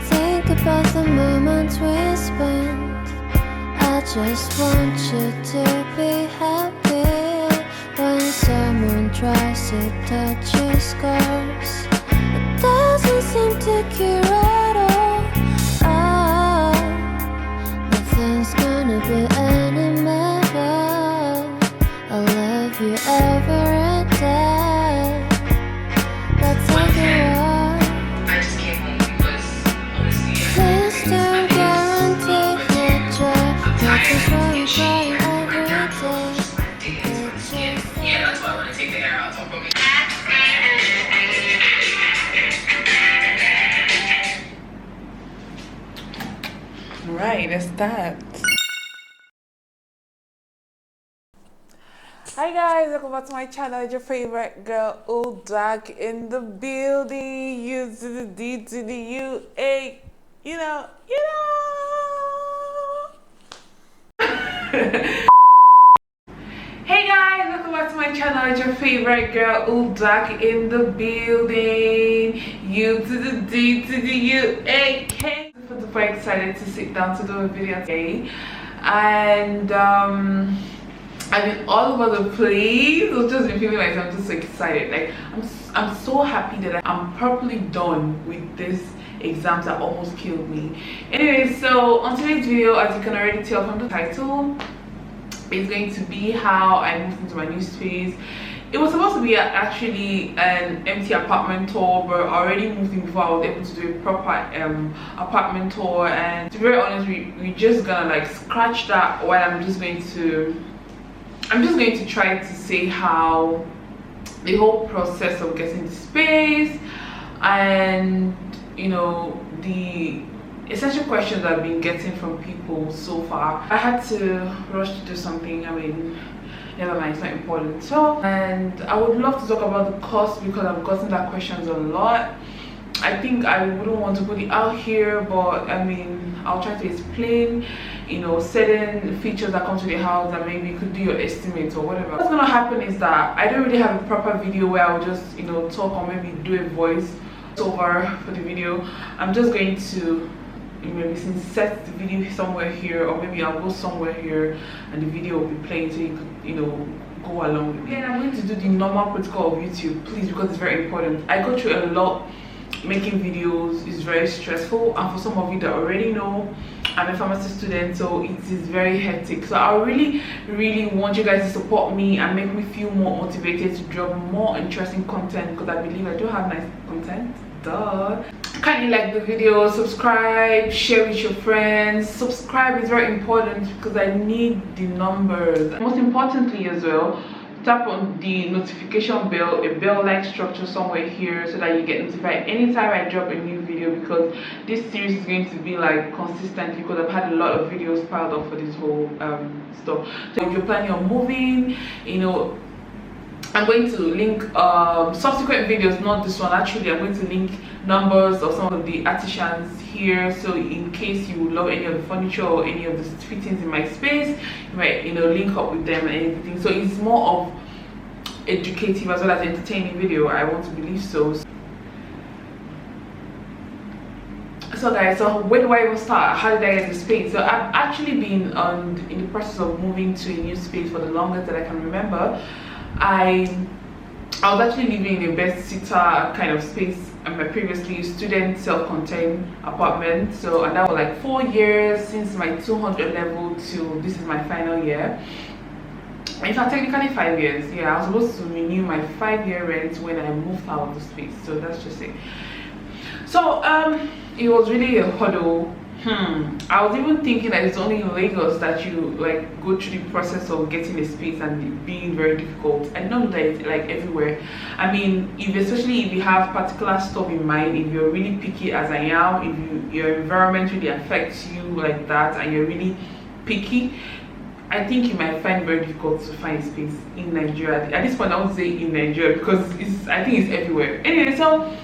Think about the moments we spent. I just want you to be happy. When someone tries to touch your scars, it doesn't seem to cure at all. Nothing's gonna be any better. I'll love you ever and day. Let's take it on. I just came home because honestly, Please don't guarantee future. Not just when we try every day. It's just yeah, that's why I want to take the air out. So probably. Right, that's that. Hi guys, welcome back to my channel. It's your favorite girl, Old Dark in the building. U to the D to the U A. You know. Hey guys, welcome back to my channel. It's your favorite girl, Old Dark in the building. U to the D to the U A K. I'm super excited to sit down to do a video today, and I've been all over the place. I've just been feeling like I'm just so excited. Like I'm so happy that I'm properly done with this exams that almost killed me. Anyway, so on today's video, as you can already tell from the title, it's going to be how I moved into my new space. It was supposed to be actually an empty apartment tour, but I already moved in before I was able to do a proper apartment tour. And to be very honest, we just gonna like scratch that while I'm just going to try to say how the whole process of getting the space and the essential questions I've been getting from people so far. I had to rush to do something. I mean, never mind, it's not important. So, and I would love to talk about the cost because I've gotten that questions a lot. I think I wouldn't want to put it out here, but I mean, I'll try to explain, certain features that come to the house that maybe you could do your estimate or whatever. What's gonna happen is that I don't really have a proper video where I'll just, talk or maybe do a voice over for the video. I'm just going to maybe set the video somewhere here, or maybe I'll go somewhere here and the video will be playing so you could, go along with me. And I'm going to do the normal protocol of YouTube, please, because it's very important. I go through a lot. Making videos is very stressful, and for some of you that already know, I'm a pharmacy student, so it is very hectic. So I really want you guys to support me and make me feel more motivated to drop more interesting content, because I believe I do have nice content. Duh. Kindly like the video, subscribe, share with your friends. Subscribe is very important because I need the numbers. Most importantly as well, tap on the notification bell, a bell-like structure somewhere here, so that you get notified anytime I drop a new video, because this series is going to be like consistently, because I've had a lot of videos piled up for this whole stuff. So if you're planning on moving, I'm going to link subsequent videos, not this one actually. I'm going to link numbers of some of the artisans here, so in case you love any of the furniture or any of the fittings in my space, you might link up with them and everything. So it's more of educative as well as entertaining video, I want to believe so. So guys, so where do I even start? How did I get the space? So I've actually been in the process of moving to a new space for the longest that I can remember. I was actually living in a bed-sitter kind of space in my previously student self-contained apartment. So, and that was like 4 years since my 200 level till this is my final year. In fact, technically 5 years. Yeah, I was supposed to renew my 5-year rent when I moved out of the space. So that's just it. So it was really a hurdle. I was even thinking that it's only in Lagos that you like go through the process of getting a space and it being very difficult. I know that it's like everywhere. I mean, especially if you have particular stuff in mind, if you're really picky as I am, if your environment really affects you like that and you're really picky, I think you might find it very difficult to find space in Nigeria. At this point, I won't say in Nigeria because I think it's everywhere. Anyway, so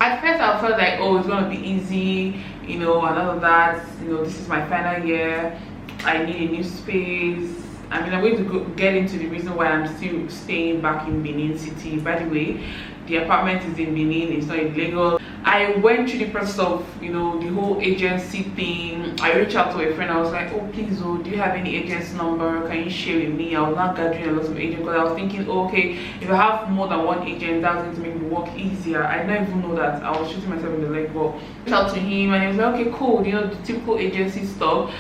at first I felt like, oh, it's gonna be easy, and all of that. This is my final year. I need a new space. I mean, I'm going to get into the reason why I'm still staying back in Benin City. By the way, the apartment is in Benin. It's not in Lagos. I went through the process of, you know, the whole agency thing. I reached out to a friend. I was like, oh please, oh, do you have any agent's number? Can you share with me? I was not gathering a lot of agents because I was thinking, oh, okay, if I have more than one agent, that's going to make the work easier. I didn't even know that. I was shooting myself in the leg. But I reached out to him and he was like, okay, cool, you know, the typical agency stuff.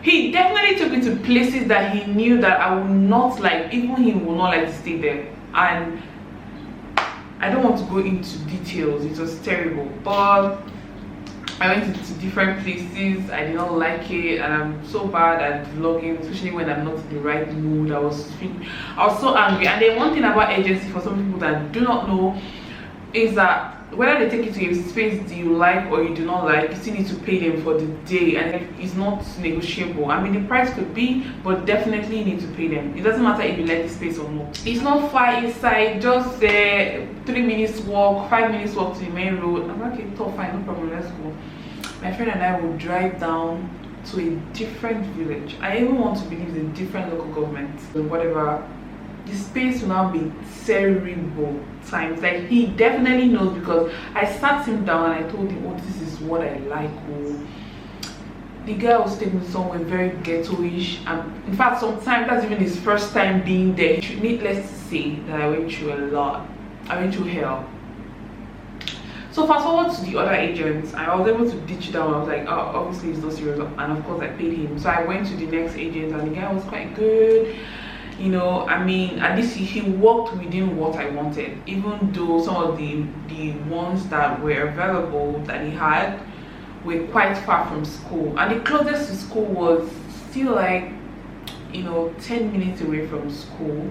He definitely took me to places that he knew that I would not like, even him would not like to stay there. And I don't want to go into details, it was terrible, but I went to different places. I did not like it, and I'm so bad at vlogging, especially when I'm not in the right mood. I was so angry. And then one thing about agency, for some people that do not know, is that whether they take you to a space that you like or you do not like, you still need to pay them for the day, and it's not negotiable. I mean, the price could be, but definitely you need to pay them. It doesn't matter if you like the space or not. It's not far inside, just 3 minutes walk, 5 minutes walk to the main road. I'm like, okay, tough, fine, no problem, let's go. My friend and I will drive down to a different village. I even want to believe the different local government, whatever. The space will now be terrible times. Like, he definitely knows, because I sat him down and I told him, oh, this is what I like. Oh, the guy was taking me somewhere very ghetto-ish, and in fact sometimes that's even his first time being there. Needless to say that I went through a lot. I went through hell. So fast forward to the other agents, I was able to ditch down. I was like, oh, obviously he's not serious, and of course I paid him. So I went to the next agent and the guy was quite good. You know, I mean, at least he worked within what I wanted, even though some of the ones that were available that he had were quite far from school, and the closest to school was still like, you know, 10 minutes away from school.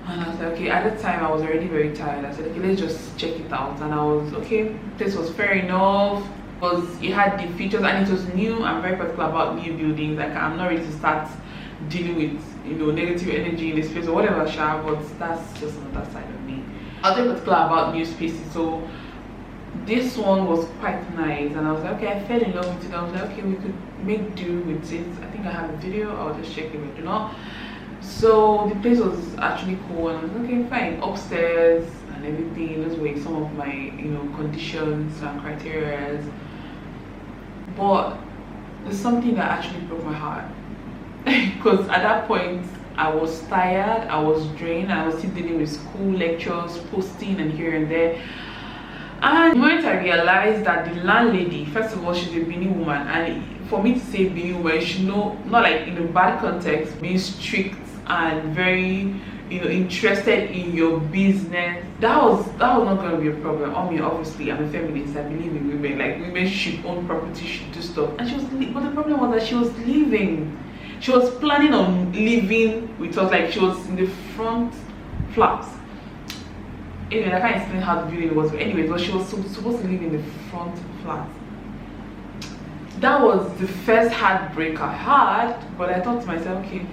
And I was like, okay, at the time I was already very tired. I said, okay, let's just check it out. And I was okay, this was fair enough, because it had the features and it was new. I'm very particular about new buildings. Like, I'm not ready to start dealing with, you know, negative energy in the space or whatever, but that's just not that side of me. I was very particular about new spaces, so this one was quite nice, and I was like, okay, I fell in love with it. I was like, okay, we could make do with it. I think I have a video, I'll just check if I do not. So the place was actually cool, and I was like, okay, fine. Upstairs and everything, those were some of my, you know, conditions and criteria. But there's something that actually broke my heart. Because at that point I was tired, I was drained, I was still dealing with school lectures, posting and here and there. And the moment I realized that the landlady, first of all, she's a Benin woman, and for me to say Benin woman, she know, not like in a bad context, being strict and very, you know, interested in your business. That was not going to be a problem. I mean, obviously I'm a feminist, I believe in women, like women should own property, should do stuff. And she was, but the problem was that she was leaving. She was planning on living with us, like she was in the front flat. Anyway, I can't explain how the building was, but anyway, but she was supposed to live in the front flat. That was the first heartbreak I had, but I thought to myself, okay,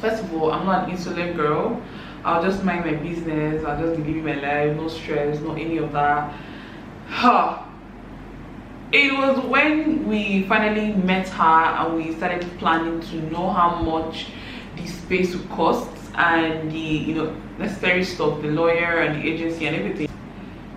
first of all, I'm not an insolent girl. I'll just mind my business, I'll just be living my life, no stress, no any of that. It was when we finally met her and we started planning to know how much the space would cost and the, you know, necessary stuff, the lawyer and the agency and everything.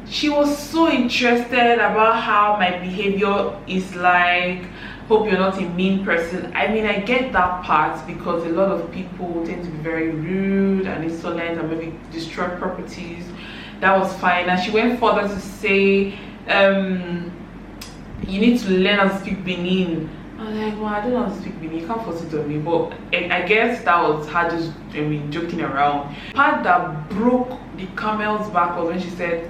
She was so interested about how my behavior is like. Hope you're not a mean person. I mean, I get that part, because a lot of people tend to be very rude and insolent and maybe destroy properties. That was fine. And she went further to say, you need to learn how to speak Benin. I'm like, well, I don't know how to speak Benin, you can't force it on me. But I guess that was her just, I mean, joking around. The part that broke the camel's back was when she said,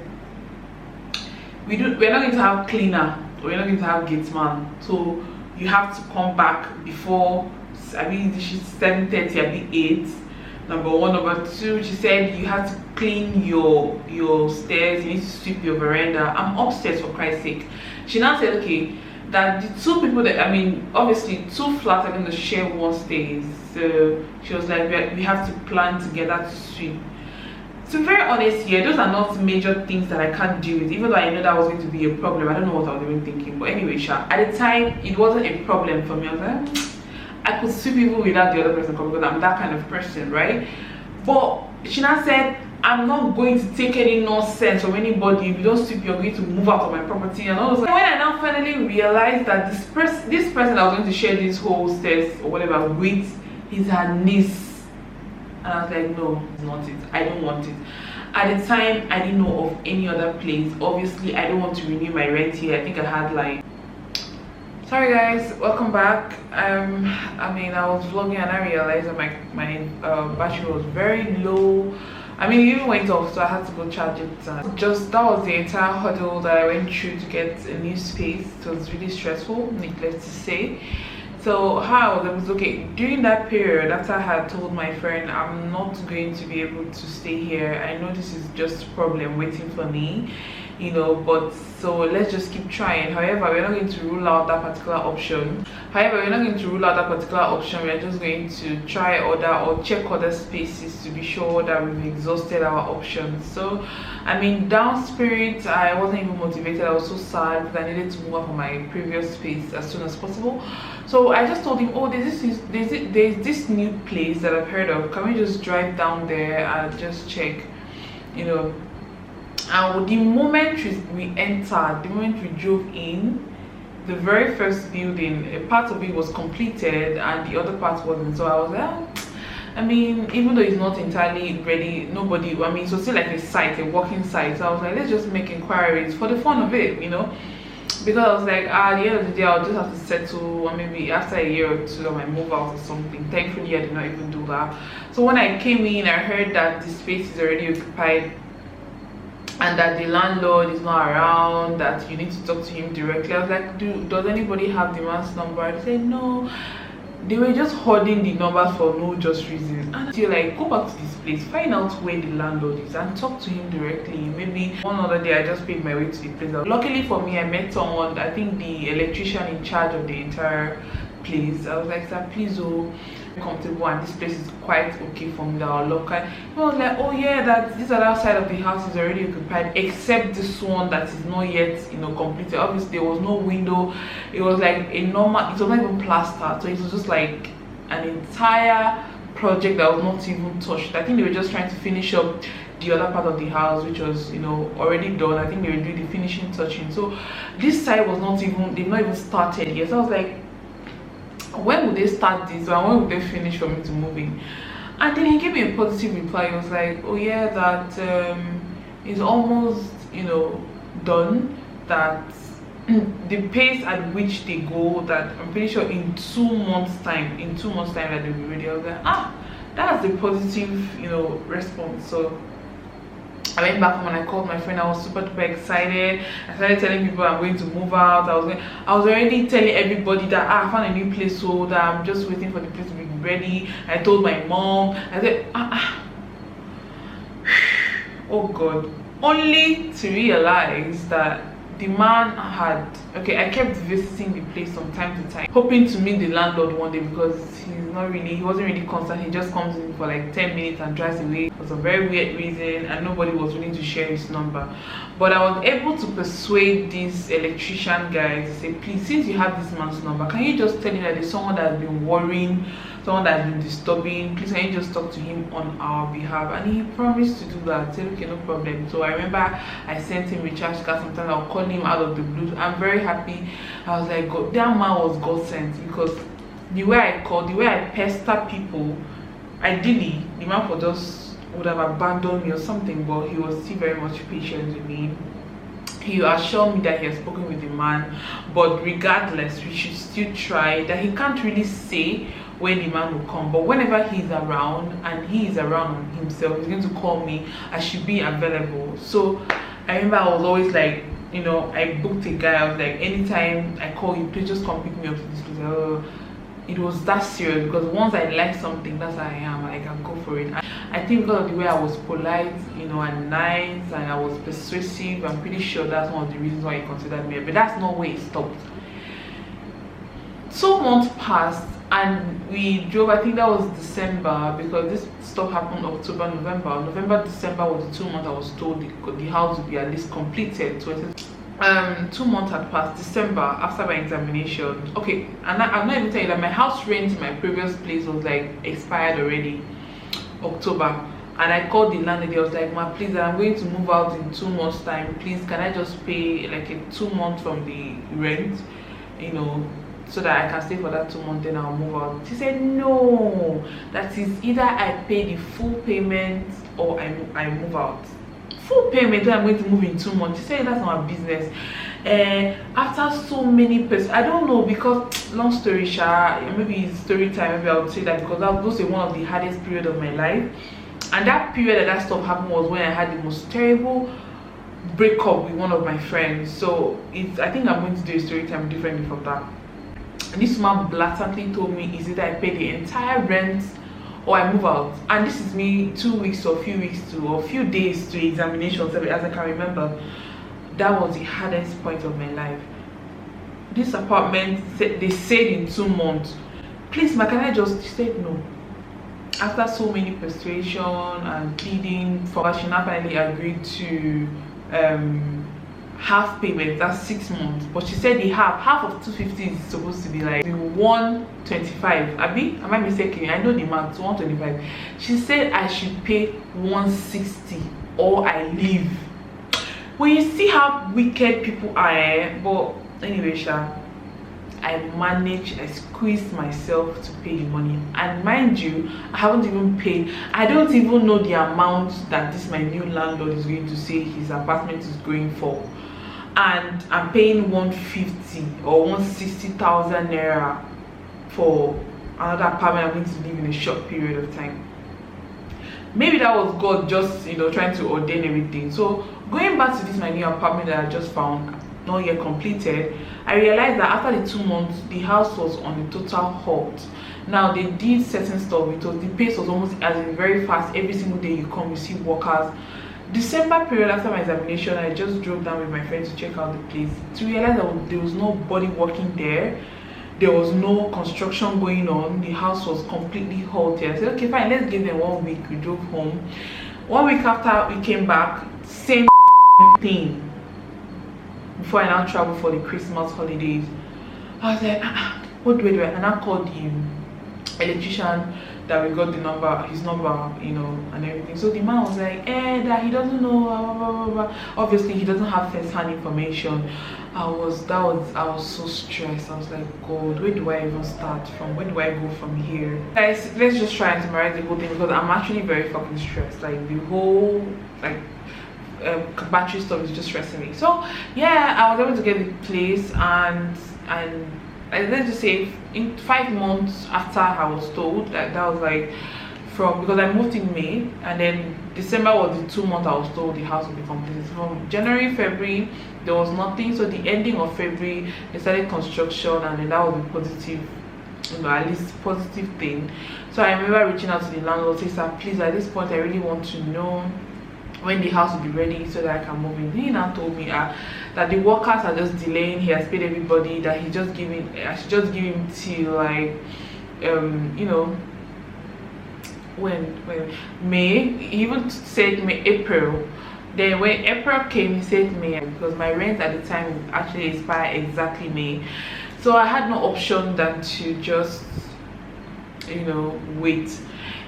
we're not going to have cleaner, we're not going to have gate man, so you have to come back before, I mean, she's 7:30, I'll be 8. Number one. Number two, she said you have to clean your stairs, you need to sweep your veranda. I'm upstairs, for Christ's sake. She now said, okay, that the two people that, I mean, obviously 2 flats are going to share one stairs. So she was like, we have to plan together to sweep. To be very honest here, those are not major things that I can't deal with, even though I know that was going to be a problem. I don't know what I was even thinking, but anyway, at the time it wasn't a problem for me. I was like, I could sweep even without the other person coming, because I'm that kind of person, right? But she now said, I'm not going to take any nonsense from anybody. If you don't sleep, you're going to move out of my property and all those. When I now finally realized that this person I was going to share this whole stairs or whatever with is her niece, and I was like, no, it's not it. I don't want it. At the time, I didn't know of any other place. Obviously, I don't want to renew my rent here. I think I had like, sorry guys, welcome back. I mean, I was vlogging and I realized that my battery was very low. I mean, it even went off, so I had to go charge it. Just that was the entire hurdle that I went through to get a new space. It was really stressful, needless to say. So how I was okay during that period, after I had told my friend I'm not going to be able to stay here, I know this is just a problem waiting for me, you know, but so let's just keep trying. However, we're not going to rule out that particular option. We're just going to try other or check other spaces to be sure that we've exhausted our options. So I mean, down spirit, I wasn't even motivated. I was so sad because I needed to move out from my previous space as soon as possible. So I just told him, oh, there's this new place that I've heard of. Can we just drive down there and just check, you know? And the moment we entered, the moment we drove in, the very first building, a part of it was completed and the other part wasn't. So I was like, oh, I mean, even though it's not entirely ready, nobody, I mean, so still like a site, a walking site. So I was like, let's just make inquiries for the fun of it, you know, because I was like, at the end of the day, I'll just have to settle, or maybe after a year or two I might move out or something. Thankfully, I did not even do that. So when I came in, I heard that the space is already occupied and that the landlord is not around, that you need to talk to him directly. I was like, does anybody have the man's number? They said no. They were just hoarding the numbers for no just reason. And you're like, go back to this place, find out where the landlord is and talk to him directly. Maybe one other day I just paid my way to the place. Luckily for me, I met someone, I think the electrician in charge of the entire place. I was like, sir, please, oh, comfortable, and this place is quite okay for me, that I'll look at. I was like, oh yeah, that this other side of the house is already occupied except this one that is not yet, you know, completed. Obviously there was no window. It was like a normal, it was not even plastered, so it was just like an entire project that was not even touched. I think they were just trying to finish up the other part of the house, which was, you know, already done. I think they were doing the finishing touching. So this side was not even, they've not even started yet. So I was like, when would they start this, or when would they finish for me to move in? And then he gave me a positive reply. He was like, oh yeah, that it's almost, you know, done, that the pace at which they go, that I'm pretty sure in 2 months time that they'll be ready. I was like, ah, that's the positive, you know, response. So I went back home and I called my friend. I was super duper excited. I started telling people I'm going to move out. I was already telling everybody that I found a new place, so that I'm just waiting for the place to be ready. I told my mom. I said, oh god, only to realize that the man had, okay, I kept visiting the place from time to time, hoping to meet the landlord one day, because he wasn't really concerned. He just comes in for like 10 minutes and drives away for some very weird reason, and nobody was willing to share his number. But I was able to persuade this electrician guy to say, please, since you have this man's number, can you just tell him that there's someone that has been worrying, someone that has been disturbing, please can you just talk to him on our behalf? And he promised to do that. I said, okay, no problem. So I remember I sent him recharge card. Sometimes I'll call him out of the blue. I'm very happy. I was like, God, that man was God sent, because the way I call, the way I pester people, ideally the man would have abandoned me or something, but he was still very much patient with me. He assured me that he has spoken with the man, but regardless, we should still try. That he can't really say when the man will come, but whenever he's around, and he is around himself, he's going to call me. I should be available. So I remember I was always like, you know, I booked a guy. I was like, anytime I call you, please just come pick me up to this place. It was that serious, because once I like something, that's how I am. I can go for it. I think because of the way I was polite, you know, and nice, and I was persuasive, I'm pretty sure that's one of the reasons why he considered me. But that's not where it stopped. 2 months passed and we drove. I think that was December, because this stuff happened October, November, December was the 2 months I was told the house would be at least completed. So 2 months had passed. December, after my examination, okay, and I'm not even telling you that my house rent in my previous place was like expired already, October, and I called the landlady. I was like, ma, please, I'm going to move out in 2 months time, please can I just pay like a 2 month from the rent, you know, so that I can stay for that 2 months, then I'll move out. She said no, that is either I pay the full payment or I move out. Full payment when I'm going to move in 2 months. She said that's not my business. After so many persons, I don't know, because long story short, maybe it's story time, maybe I would say that, because that was one of the hardest period of my life. And that period that stuff happened was when I had the most terrible breakup with one of my friends. So I think I'm going to do a story time differently from that. And this man blatantly told me, is it I pay the entire rent or I move out? And this is me 2 weeks or a few weeks to, or a few days to examinations, as I can remember. That was the hardest point of my life. This apartment, they said in 2 months. Please, ma, can I just? She said no. After so many persuasion and pleading, she now finally agreed to half payment. That's 6 months. But she said the half of 250 is supposed to be like the 125. Abi, am I mistaken? I know the math. 125. She said I should pay 160 or I leave. When you see how wicked people are, but anyway, I managed, I squeezed myself to pay the money. And mind you, I haven't even paid. I don't even know the amount that my new landlord is going to say his apartment is going for. And I'm paying 150 or 160,000 naira for another apartment I'm going to live in a short period of time. Maybe that was God just, you know, trying to ordain everything. So going back to my new apartment that I just found, not yet completed, I realized that after the 2 months the house was on a total halt. Now they did certain stuff. The pace was almost as in very fast. Every single day you come, you see workers. December period after my examination, I just drove down with my friend to check out the place, to realize that there was nobody working there. There was no construction going on. The house was completely halted. I said, okay, fine, let's give them 1 week. We drove home. 1 week after we came back, same thing. Before I now travel for the Christmas holidays, I was like, what do I do? And I called him, electrician, that we got his number, you know, and everything. So the man was like, that he doesn't know, blah, blah, blah, blah. Obviously he doesn't have first-hand information. I was so stressed. I was like, God, where do I even start from? Where do I go from here? Guys, let's just try and summarize the whole thing, because I'm actually very fucking stressed. Like the whole battery stuff is just stressing me. So yeah, I was able to get the place, and let's just say in 5 months after I was told, that was like because I moved in May, and then December was the 2 months I was told the house would be completed. From January, February, there was nothing. So the ending of February, they started construction, and then that was a positive, you know, at least positive thing. So I remember reaching out to the landlord, saying, sir, please, at this point I really want to know when the house will be ready so that I can move in. He now told me that the workers are just delaying. He has paid everybody, that I should just give him till like you know, when May. He even said May, April. Then when April came, he said May, because my rent at the time would actually expire exactly May. So I had no option than to just, you know, wait.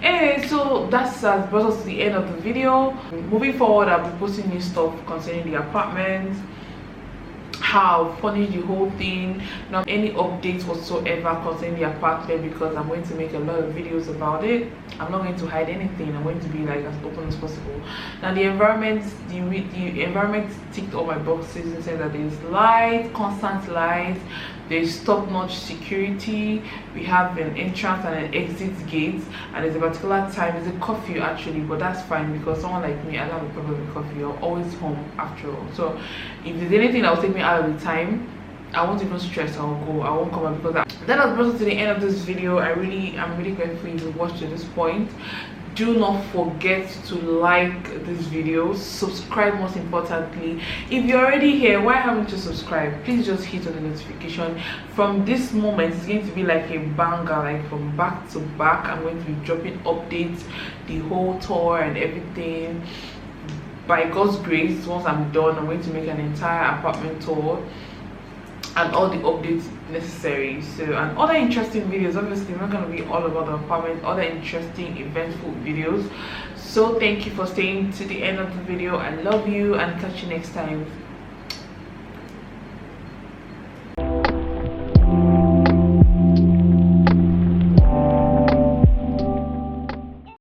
Anyway, so that's brought us to the end of the video. Moving forward, I'll be posting new stuff concerning the apartment, how I've furnished the whole thing, not any updates whatsoever concerning the apartment, because I'm going to make a lot of videos about it. I'm not going to hide anything. I'm going to be like as open as possible. Now the environment ticked all my boxes in the sense that there's light, constant light, there's top-notch security, we have an entrance and an exit gate, and there's a particular time. There's a curfew actually, but that's fine, because someone like me, I don't have a problem with curfew. I'm always home after all. So if there's anything that will take me out of the time, I won't even stress. I won't come out, because that has brought us to the end of this video. I'm really grateful you watched to this point. Do not forget to like this video, subscribe most importantly. If you're already here, why haven't you subscribed? Please just hit on the notification. From this moment, it's going to be like a banger, like from back to back. I'm going to be dropping updates, the whole tour and everything. By God's grace, once I'm done, I'm going to make an entire apartment tour and all the updates necessary. So, and other interesting videos. Obviously, I'm not going to be all about the apartment, other interesting eventful videos. So thank you for staying to the end of the video. I love you and catch you next time.